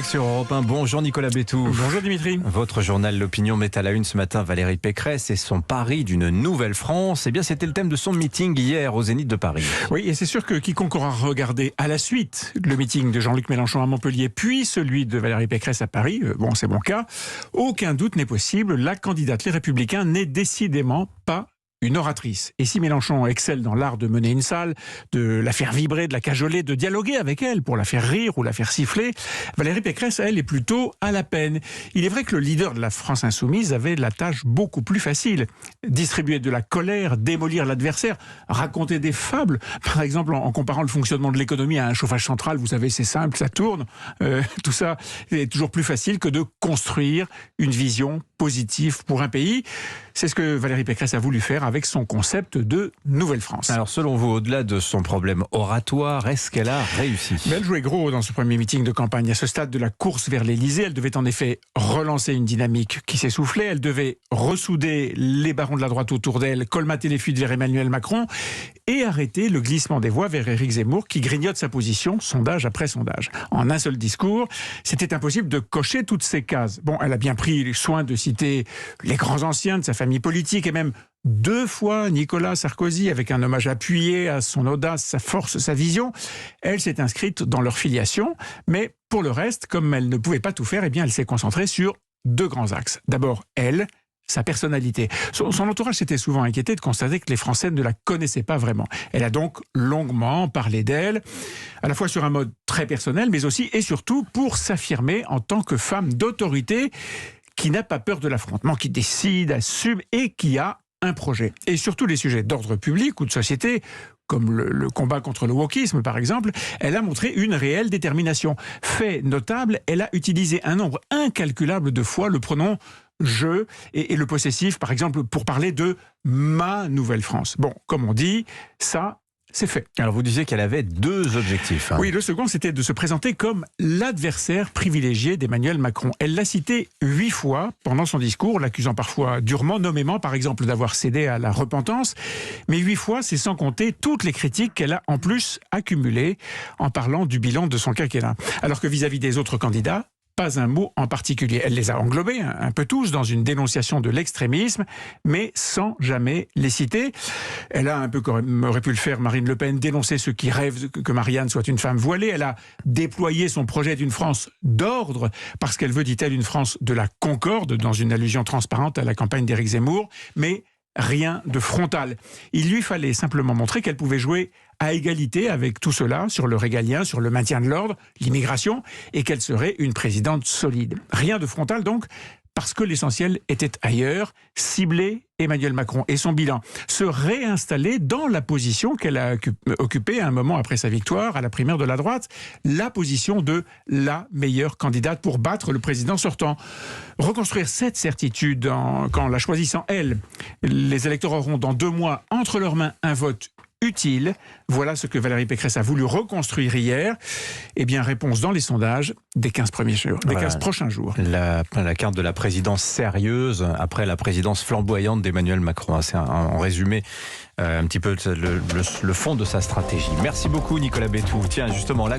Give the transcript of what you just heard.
Sur Europe 1, bonjour Nicolas Bétou. Bonjour Dimitri. Votre journal L'Opinion met à la une ce matin Valérie Pécresse et son pari d'une nouvelle France. Eh bien, c'était le thème de son meeting hier au Zénith de Paris. Oui, et c'est sûr que quiconque aura regardé à la suite le meeting de Jean-Luc Mélenchon à Montpellier, puis celui de Valérie Pécresse à Paris, bon, c'est mon cas, aucun doute n'est possible, la candidate Les Républicains n'est décidément pas une oratrice. Et si Mélenchon excelle dans l'art de mener une salle, de la faire vibrer, de la cajoler, de dialoguer avec elle pour la faire rire ou la faire siffler, Valérie Pécresse, elle, est plutôt à la peine. Il est vrai que le leader de la France insoumise avait la tâche beaucoup plus facile. Distribuer de la colère, démolir l'adversaire, raconter des fables, par exemple en comparant le fonctionnement de l'économie à un chauffage central, vous savez, c'est simple, ça tourne. Tout ça est toujours plus facile que de construire une vision positive pour un pays. C'est ce que Valérie Pécresse a voulu faire avec son concept de Nouvelle France. Alors selon vous, au-delà de son problème oratoire, est-ce qu'elle a réussi ? Elle jouait gros dans ce premier meeting de campagne. À ce stade de la course vers l'Élysée, elle devait en effet relancer une dynamique qui s'essoufflait. Elle devait ressouder les barons de la droite autour d'elle, colmater les fuites vers Emmanuel Macron et arrêter le glissement des voix vers Éric Zemmour qui grignote sa position, sondage après sondage. En un seul discours, c'était impossible de cocher toutes ces cases. Bon, elle a bien pris soin de citer les grands anciens de sa famille politique et même 2 fois Nicolas Sarkozy avec un hommage appuyé à son audace, sa force, sa vision. Elle s'est inscrite dans leur filiation, mais pour le reste, comme elle ne pouvait pas tout faire, eh bien elle s'est concentrée sur 2 grands axes. D'abord, elle, sa personnalité. Son entourage s'était souvent inquiété de constater que les Français ne la connaissaient pas vraiment. Elle a donc longuement parlé d'elle, à la fois sur un mode très personnel, mais aussi et surtout pour s'affirmer en tant que femme d'autorité qui n'a pas peur de l'affrontement, qui décide, assume et qui a un projet. Et surtout les sujets d'ordre public ou de société, comme le combat contre le wokisme par exemple, elle a montré une réelle détermination. Fait notable, elle a utilisé un nombre incalculable de fois le pronom « je » et le possessif, par exemple, pour parler de « ma nouvelle France ». Bon, comme on dit, ça, c'est fait. Alors vous disiez qu'elle avait 2 objectifs. Oui, le second, c'était de se présenter comme l'adversaire privilégié d'Emmanuel Macron. Elle l'a cité 8 fois pendant son discours, l'accusant parfois durement, nommément par exemple d'avoir cédé à la repentance. Mais 8 fois, c'est sans compter toutes les critiques qu'elle a en plus accumulées en parlant du bilan de son quinquennat. Alors que vis-à-vis des autres candidats, pas un mot en particulier. Elle les a englobés, un peu tous, dans une dénonciation de l'extrémisme, mais sans jamais les citer. Elle a un peu, comme aurait pu le faire Marine Le Pen, dénoncé ceux qui rêvent que Marianne soit une femme voilée. Elle a déployé son projet d'une France d'ordre, parce qu'elle veut, dit-elle, une France de la concorde, dans une allusion transparente à la campagne d'Éric Zemmour, mais rien de frontal. Il lui fallait simplement montrer qu'elle pouvait jouer à égalité avec tout cela, sur le régalien, sur le maintien de l'ordre, l'immigration, et qu'elle serait une présidente solide. Rien de frontal donc, parce que l'essentiel était ailleurs, cibler Emmanuel Macron et son bilan, se réinstaller dans la position qu'elle a occupée un moment après sa victoire à la primaire de la droite, la position de la meilleure candidate pour battre le président sortant. Reconstruire cette certitude qu'en la choisissant elle, les électeurs auront dans 2 mois entre leurs mains un vote utile. Voilà ce que Valérie Pécresse a voulu reconstruire hier. Eh bien, réponse dans les sondages des 15 prochains jours. La carte de la présidence sérieuse après la présidence flamboyante d'Emmanuel Macron. C'est en résumé un petit peu le fond de sa stratégie. Merci beaucoup Nicolas Bétou. Tiens, justement, là,